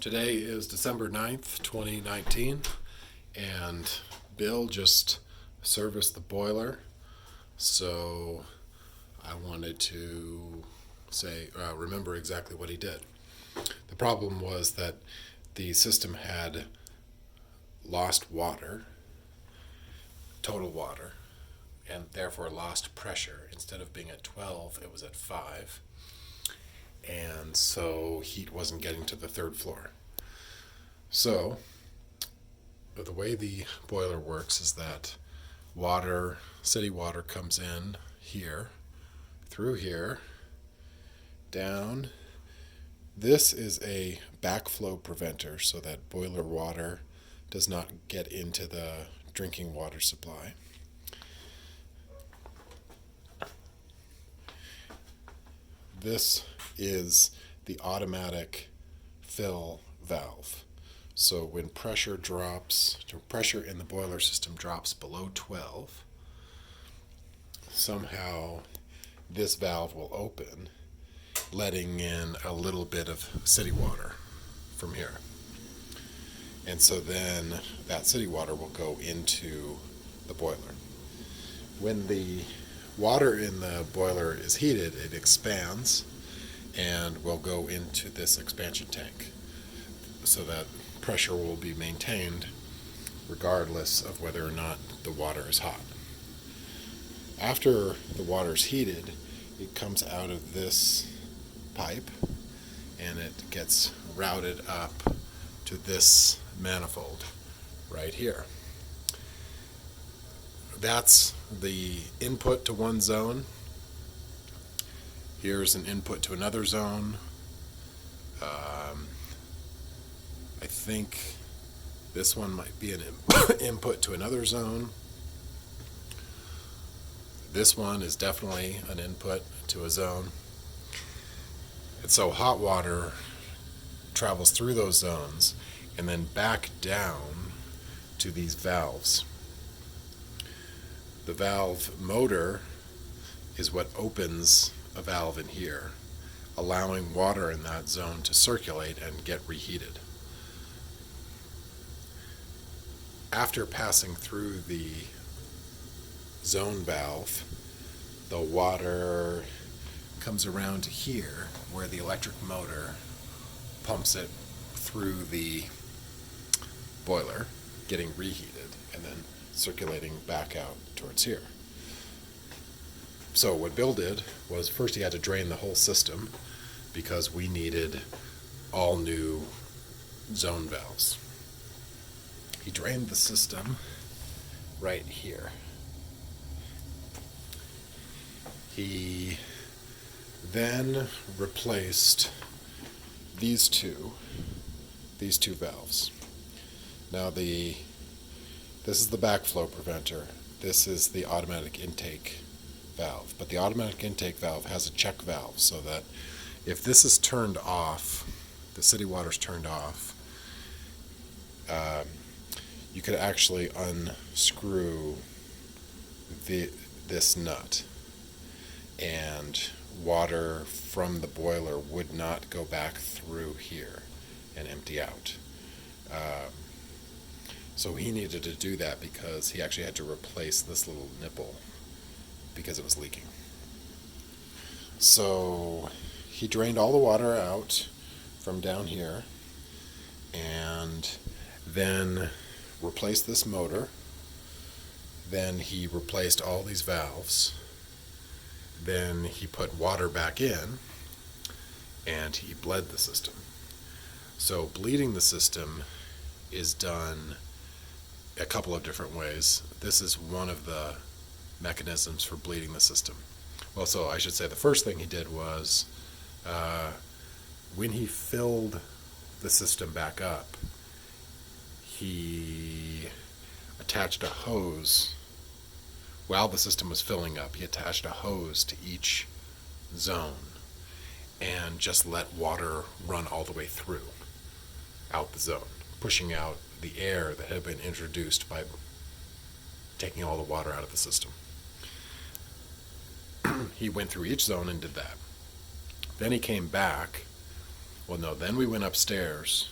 Today is December 9th, 2019, and Bill just serviced the boiler, so I wanted to remember exactly what he did. The problem was that the system had lost water, total water, and therefore lost pressure. Instead of being at 12, it was at 5. And so heat wasn't getting to the third floor. So the way the boiler works is that city water comes in here, through here, down. This is a backflow preventer so that boiler water does not get into the drinking water supply. This is the automatic fill valve. So when pressure in the boiler system drops below 12, somehow this valve will open, letting in a little bit of city water from here. And so then that city water will go into the boiler. When the water in the boiler is heated, it expands and will go into this expansion tank so that pressure will be maintained regardless of whether or not the water is hot. After the water is heated, it comes out of this pipe and it gets routed up to this manifold right here. That's the input to one zone. Here's an input to another zone. I think this one might be an input to another zone. This one is definitely an input to a zone. And so hot water travels through those zones and then back down to these valves. The valve motor is what opens a valve in here, allowing water in that zone to circulate and get reheated. After passing through the zone valve, the water comes around to here where the electric motor pumps it through the boiler, getting reheated, and then circulating back out towards here. So what Bill did was first he had to drain the whole system because we needed all new zone valves. He drained the system right here. He then replaced these two valves. Now this is the backflow preventer. This is the automatic intake valve. But the automatic intake valve has a check valve so that if this is turned off, the city water's turned off, you could actually unscrew this nut and water from the boiler would not go back through here and empty out. So he needed to do that because he actually had to replace this little nipple because it was leaking. So he drained all the water out from down here and then replaced this motor. Then he replaced all these valves. Then he put water back in and he bled the system. So bleeding the system is done a couple of different ways. This is one of the mechanisms for bleeding the system. Well, so I should say the first thing he did was when he filled the system back up, he attached a hose. While the system was filling up, he attached a hose to each zone and just let water run all the way through, out the zone, pushing out the air that had been introduced by taking all the water out of the system. He went through each zone and did that. Then he came back. Well, no, then we went upstairs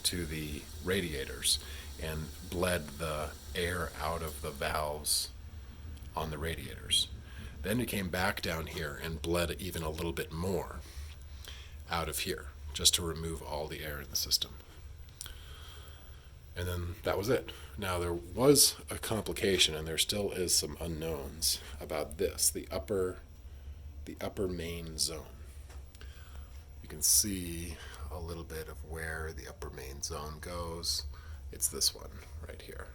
to the radiators and bled the air out of the valves on the radiators. Then it came back down here and bled even a little bit more out of here, just to remove all the air in the system. And then that was it. Now there was a complication, and there still is some unknowns about this, the upper main zone. You can see a little bit of where the upper main zone goes. It's this one right here.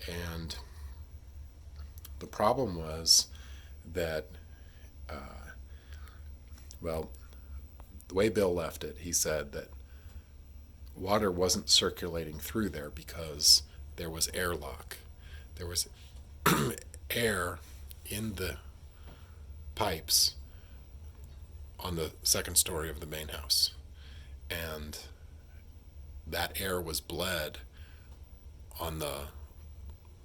And the problem was that, the way Bill left it, he said that water wasn't circulating through there because there was airlock. There was air in the pipes on the second story of the main house. And that air was bled on the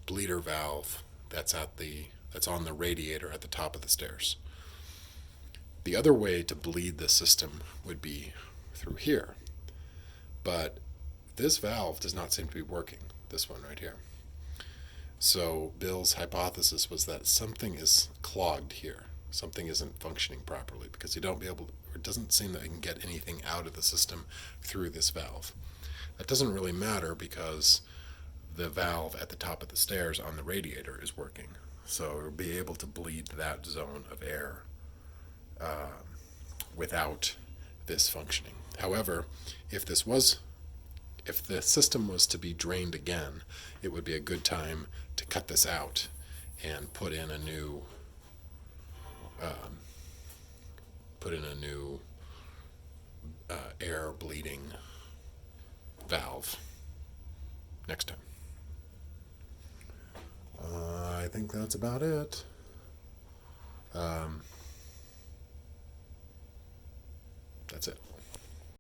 bleeder valve that's on the radiator at the top of the stairs. The other way to bleed the system would be through here. But this valve does not seem to be working, this one right here. So Bill's hypothesis was that something is clogged here. Something isn't functioning properly because it doesn't seem that you can get anything out of the system through this valve. That doesn't really matter because the valve at the top of the stairs on the radiator is working. So it'll be able to bleed that zone of air without this functioning. However, if the system was to be drained again, it would be a good time to cut this out and put in a new air bleeding valve next time. I think that's about it. That's it.